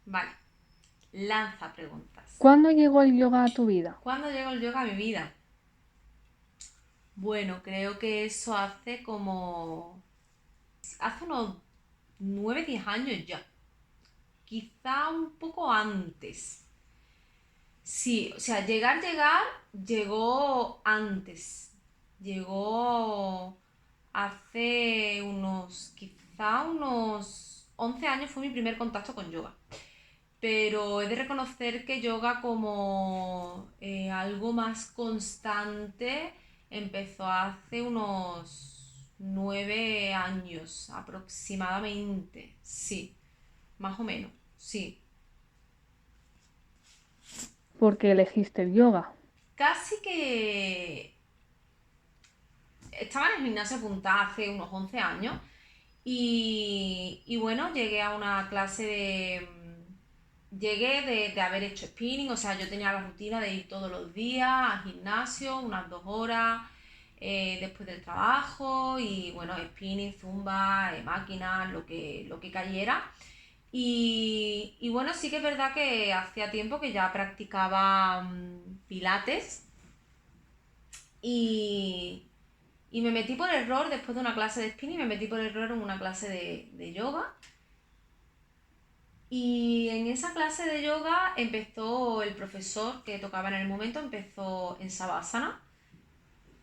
Vale, lanza preguntas. ¿Cuándo llegó el yoga a tu vida? ¿Cuándo llegó el yoga a mi vida? Bueno, creo que eso hace unos 9 10 años ya. Quizá un poco antes. Sí, o sea, llegar, llegó antes. Llegó hace quizá unos 11 años fue mi primer contacto con yoga. Pero he de reconocer que yoga como algo más constante empezó hace unos 9 años aproximadamente. Sí, más o menos, sí. ¿Por qué elegiste el yoga? Casi que estaba en el gimnasio apuntada hace unos 11 años y bueno, llegué a una clase Llegué de haber hecho spinning, o sea, yo tenía la rutina de ir todos los días al gimnasio, unas 2 horas después del trabajo y bueno, spinning, zumba, máquinas, lo que cayera. Y bueno, sí que es verdad que hacía tiempo que ya practicaba pilates y, y me metí por error después de una clase de spinning, me metí por error en una clase de yoga. Y en esa clase de yoga empezó el profesor que tocaba en el momento, empezó en Savasana.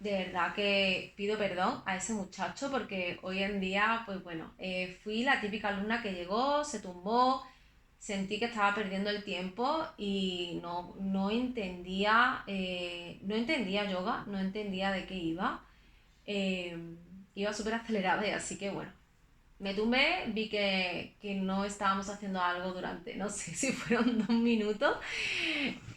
De verdad que pido perdón a ese muchacho porque hoy en día, pues bueno, fui la típica alumna que llegó, se tumbó, sentí que estaba perdiendo el tiempo y no entendía yoga, no entendía de qué iba. Eh, Iba súper acelerada y así que bueno, me tumbé, vi que no estábamos haciendo algo durante, no sé si fueron 2 minutos,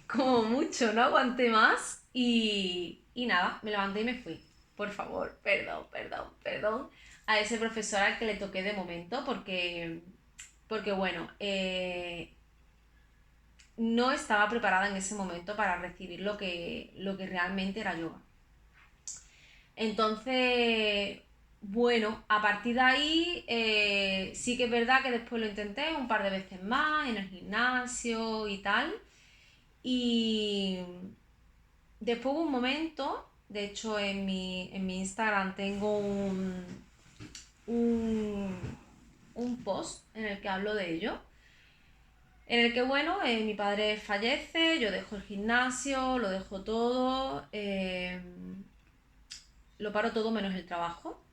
como mucho, no aguanté más y nada, me levanté y me fui. Por favor, perdón a ese profesor al que le toqué de momento porque bueno, no estaba preparada en ese momento para recibir lo que realmente era yoga. Entonces, bueno, a partir de ahí sí que es verdad que después lo intenté un par de veces más en el gimnasio y tal. Y después hubo un momento, de hecho en mi Instagram tengo un, un post en el que hablo de ello. En el que, bueno, mi padre fallece, yo dejo el gimnasio, lo dejo todo, lo paro todo menos el trabajo.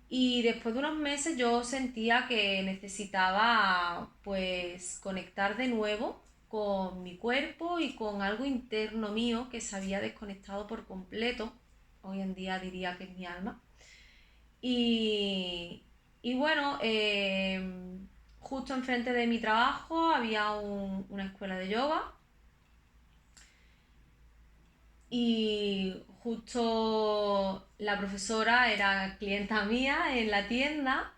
Y después de unos meses yo sentía que necesitaba pues conectar de nuevo con mi cuerpo y con algo interno mío que se había desconectado por completo. Hoy en día diría que es mi alma. Y, y bueno, justo enfrente de mi trabajo había una escuela de yoga y justo la profesora era clienta mía en la tienda.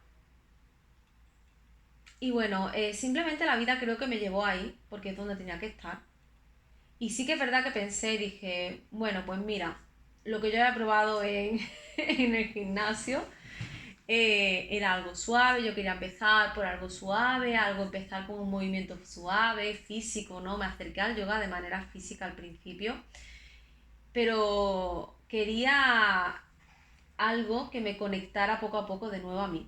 Y bueno, simplemente la vida creo que me llevó ahí, porque es donde tenía que estar. Y sí que es verdad que pensé y dije, bueno, pues mira, lo que yo había probado en el gimnasio era algo suave, yo quería empezar por algo suave, empezar con un movimiento suave, físico, ¿no? Me acerqué al yoga de manera física al principio, pero quería algo que me conectara poco a poco de nuevo a mí.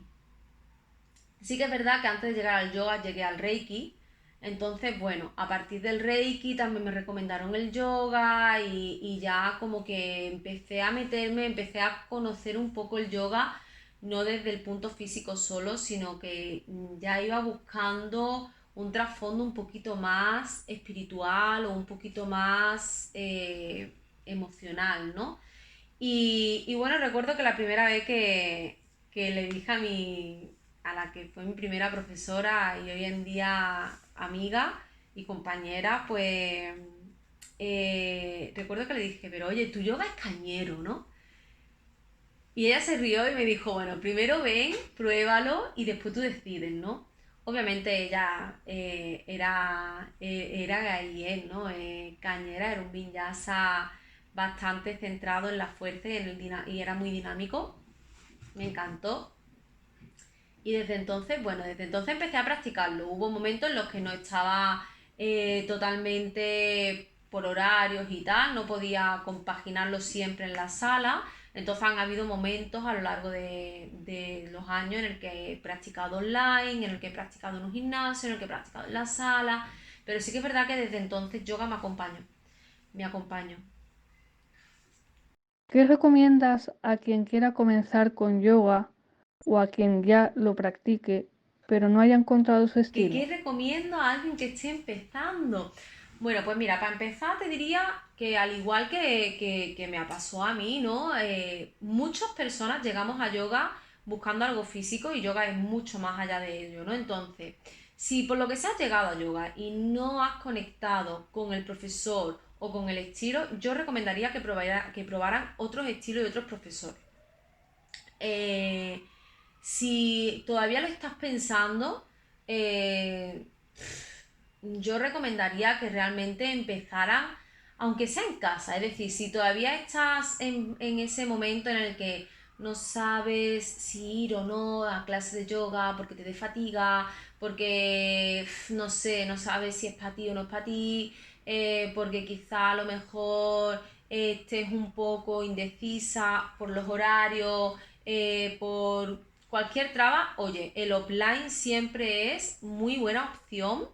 Sí que es verdad que antes de llegar al yoga llegué al Reiki. Entonces, bueno, a partir del Reiki también me recomendaron el yoga y ya como que empecé a meterme, empecé a conocer un poco el yoga, no desde el punto físico solo, sino que ya iba buscando un trasfondo un poquito más espiritual o un poquito más emocional, ¿no? Y bueno, recuerdo que la primera vez que le dije a la que fue mi primera profesora y hoy en día amiga y compañera, pues recuerdo que le dije, pero oye, tu yoga es cañero, ¿no? Y ella se rió y me dijo, bueno, primero ven, pruébalo y después tú decides, ¿no? Obviamente ella era gallien, ¿no? Cañera, era un vinyasa bastante centrado en la fuerza y era muy dinámico. Me encantó. Y desde entonces empecé a practicarlo. Hubo momentos en los que no estaba totalmente por horarios y tal, no podía compaginarlo siempre en la sala. Entonces han habido momentos a lo largo de los años en el que he practicado online, en el que he practicado en un gimnasio, en el que he practicado en la sala. Pero sí que es verdad que desde entonces yoga me acompaño. ¿Qué recomiendas a quien quiera comenzar con yoga o a quien ya lo practique, pero no haya encontrado su ¿Qué estilo? recomiendo a alguien que esté empezando? Bueno, pues mira, para empezar te diría que al igual que me pasó a mí, ¿no? Muchas personas llegamos a yoga buscando algo físico y yoga es mucho más allá de ello, ¿no? Entonces, si por lo que sea has llegado a yoga y no has conectado con el profesor o con el estilo, yo recomendaría que probaran otros estilos y otros profesores. Eh, si todavía lo estás pensando, eh, yo recomendaría que realmente empezaran, aunque sea en casa, es decir, si todavía estás en ese momento en el que no sabes si ir o no a clase de yoga porque te dé fatiga, porque no sé, no sabes si es para ti o no es para ti, porque quizá a lo mejor estés un poco indecisa por los horarios, por cualquier traba, oye, el offline siempre es muy buena opción.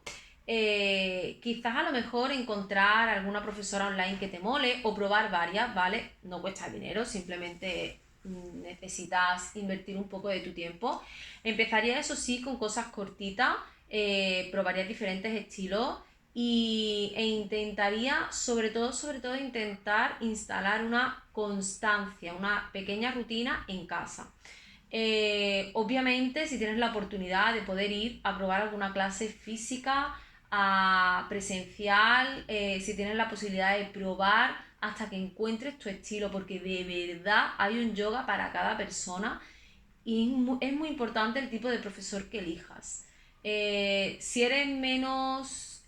Quizás a lo mejor encontrar alguna profesora online que te mole o probar varias, ¿vale? No cuesta dinero, simplemente necesitas invertir un poco de tu tiempo. Empezaría eso sí con cosas cortitas, probaría diferentes estilos e intentaría, sobre todo intentar instalar una constancia, una pequeña rutina en casa. Obviamente, si tienes la oportunidad de poder ir a probar alguna clase física, a presencial, si tienes la posibilidad de probar hasta que encuentres tu estilo, porque de verdad hay un yoga para cada persona y es muy importante el tipo de profesor que elijas. Si eres menos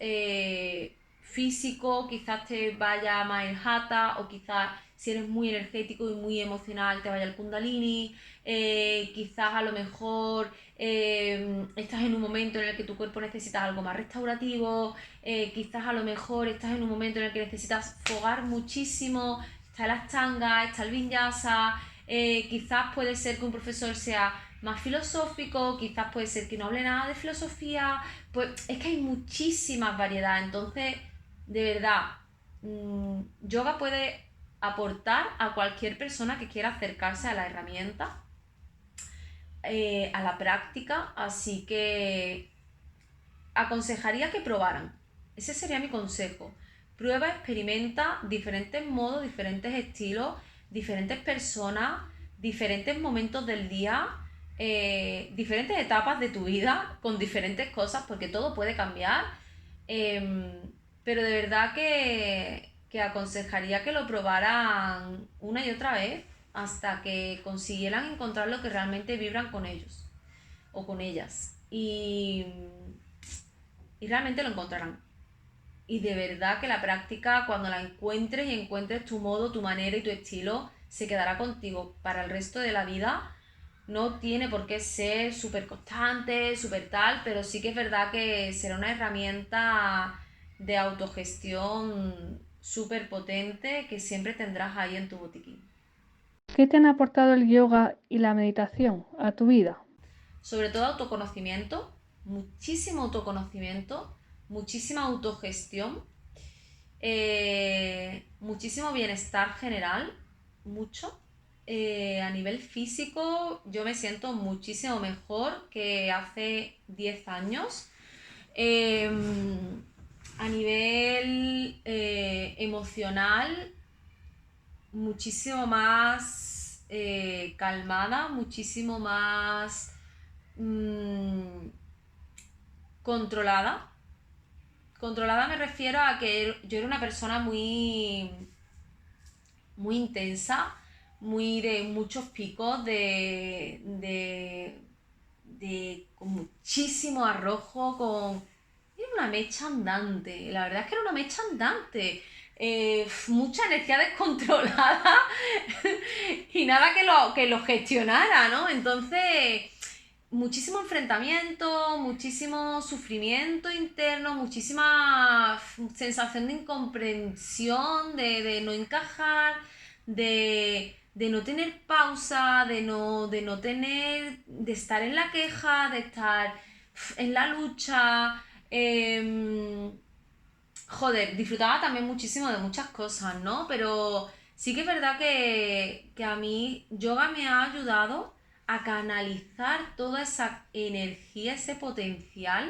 físico, quizás te vaya más el hatha, o quizás si eres muy energético y muy emocional, te vaya el kundalini. Quizás a lo mejor estás en un momento en el que tu cuerpo necesita algo más restaurativo. Quizás a lo mejor estás en un momento en el que necesitas fogar muchísimo. Está el ashtanga, está el vinyasa. Quizás puede ser que un profesor sea más filosófico, quizás puede ser que no hable nada de filosofía, pues es que hay muchísimas variedades, entonces, de verdad, yoga puede aportar a cualquier persona que quiera acercarse a la herramienta, a la práctica, así que aconsejaría que probaran. Ese sería mi consejo. Prueba, experimenta diferentes modos, diferentes estilos, diferentes personas, diferentes momentos del día, diferentes etapas de tu vida con diferentes cosas, porque todo puede cambiar. Pero de verdad que aconsejaría que lo probaran una y otra vez hasta que consiguieran encontrar lo que realmente vibran con ellos o con ellas. Y realmente lo encontrarán. Y de verdad que la práctica, cuando la encuentres y encuentres tu modo, tu manera y tu estilo, se quedará contigo para el resto de la vida. No tiene por qué ser súper constante, súper tal, pero sí que es verdad que será una herramienta de autogestión súper potente que siempre tendrás ahí en tu botiquín. ¿Qué te han aportado el yoga y la meditación a tu vida? Sobre todo autoconocimiento, muchísimo autoconocimiento, muchísima autogestión, muchísimo bienestar general, mucho. A nivel físico yo me siento muchísimo mejor que hace 10 años. Eh, a nivel emocional, muchísimo más calmada, muchísimo más mm, controlada. Controlada me refiero a que yo era una persona muy intensa, muy de muchos picos, con muchísimo arrojo, con... Era una mecha andante, la verdad es que era una mecha andante. Mucha energía descontrolada y nada que lo gestionara, ¿no? Entonces, muchísimo enfrentamiento, muchísimo sufrimiento interno, muchísima sensación de incomprensión, de no encajar, de no tener pausa, de no tener, de estar en la queja, de estar en la lucha. Joder, disfrutaba también muchísimo de muchas cosas, ¿no? Pero sí que es verdad que a mí yoga me ha ayudado a canalizar toda esa energía, ese potencial,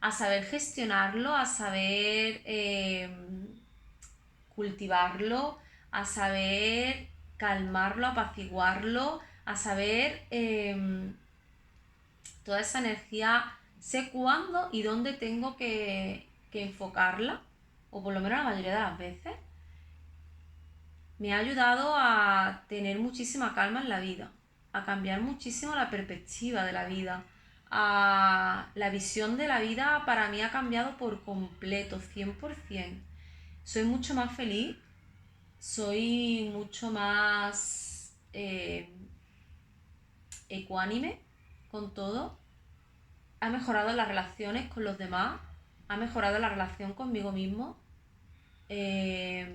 a saber gestionarlo, a saber cultivarlo, a saber calmarlo, apaciguarlo, a saber toda esa energía, sé cuándo y dónde tengo que enfocarla, o por lo menos la mayoría de las veces, me ha ayudado a tener muchísima calma en la vida, a cambiar muchísimo la perspectiva de la vida, a la visión de la vida para mí ha cambiado por completo, 100%. Soy mucho más feliz, soy mucho más ecuánime con todo, ha mejorado las relaciones con los demás, ha mejorado la relación conmigo mismo, eh,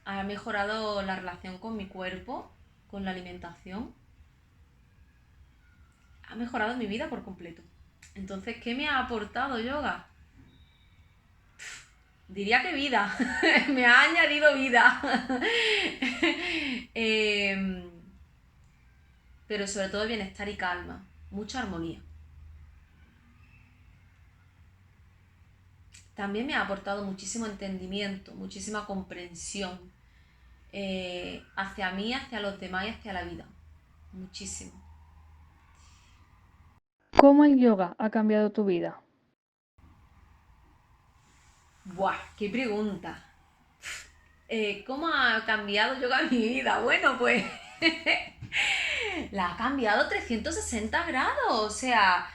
ha mejorado la relación con mi cuerpo, con la alimentación, ha mejorado mi vida por completo. Entonces, ¿qué me ha aportado yoga? Diría que vida, me ha añadido vida. Eh, pero sobre todo bienestar y calma, mucha armonía. También me ha aportado muchísimo entendimiento, muchísima comprensión hacia mí, hacia los demás y hacia la vida. Muchísimo. ¿Cómo el yoga ha cambiado tu vida? Buah, qué pregunta. ¿Cómo ha cambiado yoga mi vida? Bueno, pues la ha cambiado 360 grados. O sea,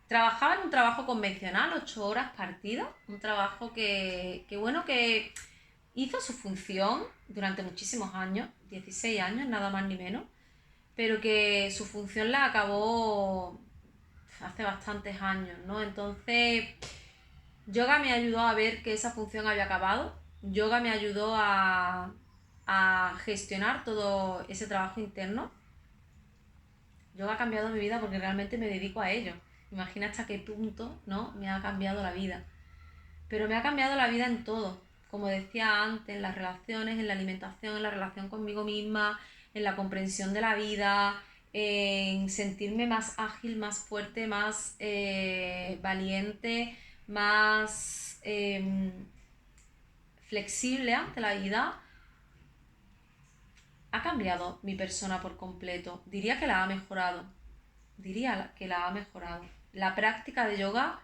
trabajaba en un trabajo convencional, 8 horas partidas, un trabajo bueno, que hizo su función durante muchísimos años, 16 años, nada más ni menos, pero que su función la acabó hace bastantes años, ¿no? Entonces, yoga me ayudó a ver que esa función había acabado, yoga me ayudó a gestionar todo ese trabajo interno. Yoga ha cambiado mi vida porque realmente me dedico a ello. Imagina hasta qué punto, ¿no? Me ha cambiado la vida. Pero me ha cambiado la vida en todo. Como decía antes, en las relaciones, en la alimentación, en la relación conmigo misma, en la comprensión de la vida, en sentirme más ágil, más fuerte, más valiente, más flexible ante la vida. Ha cambiado mi persona por completo. Diría que la ha mejorado. Diría que la ha mejorado. La práctica de yoga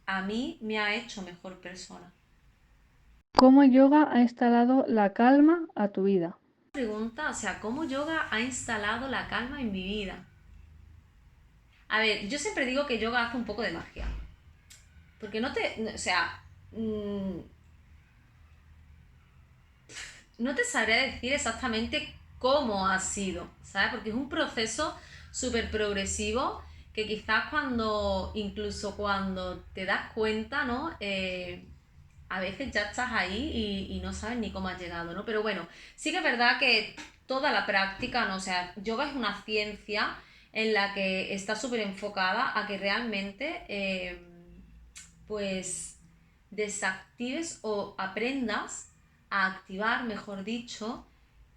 a mí me ha hecho mejor persona. ¿Cómo el yoga ha instalado la calma a tu vida? Pregunta, o sea, ¿cómo yoga ha instalado la calma en mi vida? A ver, yo siempre digo que yoga hace un poco de magia. Porque o sea, no te sabría decir exactamente cómo ha sido, ¿sabes? Porque es un proceso súper progresivo que quizás incluso cuando te das cuenta, ¿no? A veces ya estás ahí y no sabes ni cómo has llegado, ¿no? Pero bueno, sí que es verdad que toda la práctica, ¿no? O sea, yoga es una ciencia en la que está súper enfocada a que realmente, pues, desactives o aprendas a activar, mejor dicho,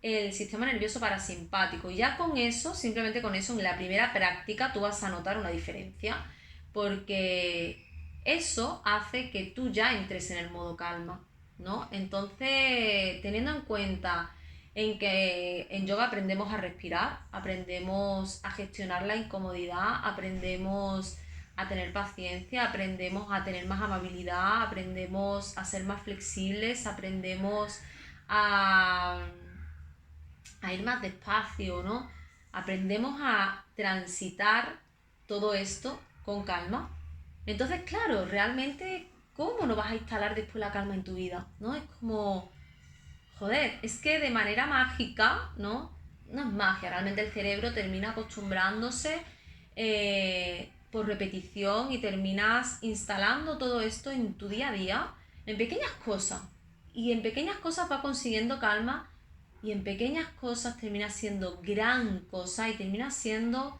el sistema nervioso parasimpático. Y ya con eso, simplemente con eso, en la primera práctica tú vas a notar una diferencia, porque eso hace que tú ya entres en el modo calma, ¿no? Entonces, teniendo en cuenta en que en yoga aprendemos a respirar, aprendemos a gestionar la incomodidad, aprendemos a tener paciencia, aprendemos a tener más amabilidad, aprendemos a ser más flexibles, aprendemos a, a ir más despacio, ¿no? Aprendemos a transitar todo esto con calma. Entonces, claro, realmente, ¿cómo no vas a instalar después la calma en tu vida? ¿No? Es como, joder, es que de manera mágica, ¿no? no es magia, realmente el cerebro termina acostumbrándose por repetición y terminas instalando todo esto en tu día a día, en pequeñas cosas. Y en pequeñas cosas va consiguiendo calma y en pequeñas cosas termina siendo gran cosa y termina siendo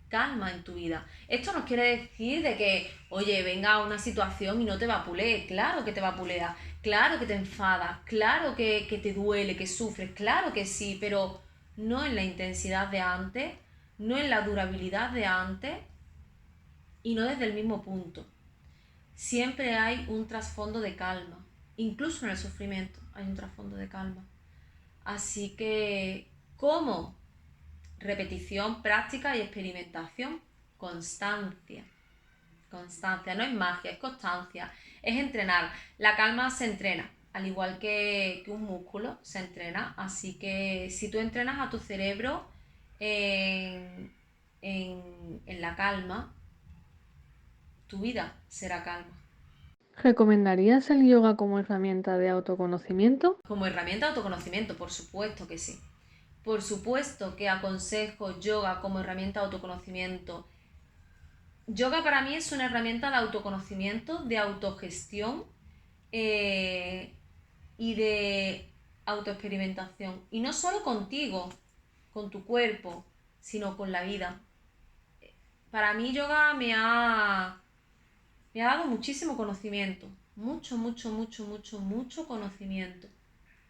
calma en tu vida. Esto no quiere decir de que, oye, venga una situación y no te vapulee. Claro que te vapulea, claro que te enfada, claro que te duele, que sufres, claro que sí, pero no en la intensidad de antes, no en la durabilidad de antes y no desde el mismo punto. Siempre hay un trasfondo de calma, incluso en el sufrimiento hay un trasfondo de calma. Así que, ¿cómo? Repetición, práctica y experimentación. Constancia. Constancia, no es magia, es constancia. Es entrenar. La calma se entrena, al igual que un músculo se entrena. Así que si tú entrenas a tu cerebro en, en la calma, tu vida será calma. ¿Recomendarías el yoga como herramienta de autoconocimiento? Como herramienta de autoconocimiento, por supuesto que sí. Por supuesto que aconsejo yoga como herramienta de autoconocimiento. Yoga para mí es una herramienta de autoconocimiento, de autogestión eh, y de autoexperimentación. Y no solo contigo, con tu cuerpo, sino con la vida. Para mí yoga me ha dado muchísimo conocimiento. Mucho, mucho, mucho, mucho, mucho conocimiento.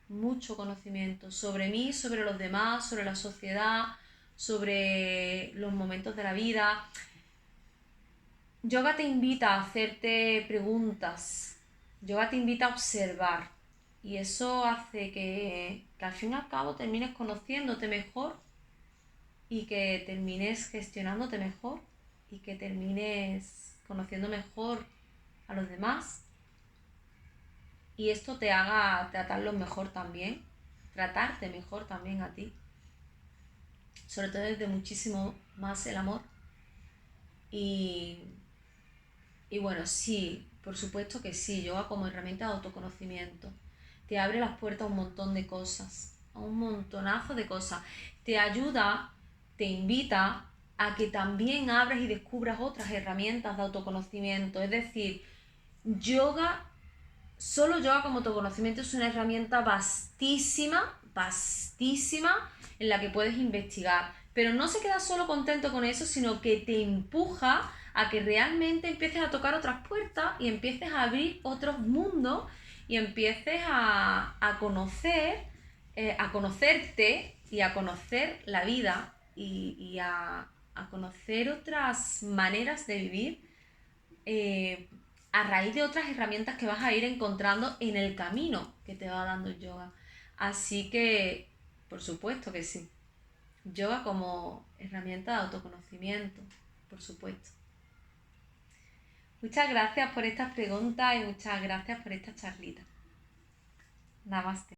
Mucho conocimiento sobre mí, sobre los demás, sobre la sociedad, sobre los momentos de la vida. Yoga te invita a hacerte preguntas, yoga te invita a observar y eso hace que al fin y al cabo termines conociéndote mejor y que termines gestionándote mejor y que termines conociendo mejor a los demás y esto te haga tratarlos mejor también, tratarte mejor también a ti, sobre todo desde muchísimo más el amor y Y bueno, sí, por supuesto que sí, yoga como herramienta de autoconocimiento. Te abre las puertas a un montón de cosas, a un montonazo de cosas. Te ayuda, te invita a que también abras y descubras otras herramientas de autoconocimiento. Es decir, yoga, solo yoga como autoconocimiento es una herramienta vastísima, vastísima, en la que puedes investigar. Pero no se queda solo contento con eso, sino que te empuja a que realmente empieces a tocar otras puertas y empieces a abrir otros mundos y empieces a conocer, a conocerte y a conocer la vida y a conocer otras maneras de vivir eh, a raíz de otras herramientas que vas a ir encontrando en el camino que te va dando el yoga. Así que, por supuesto que sí. Yoga como herramienta de autoconocimiento, por supuesto. Muchas gracias por estas preguntas y muchas gracias por esta charlita. Namaste.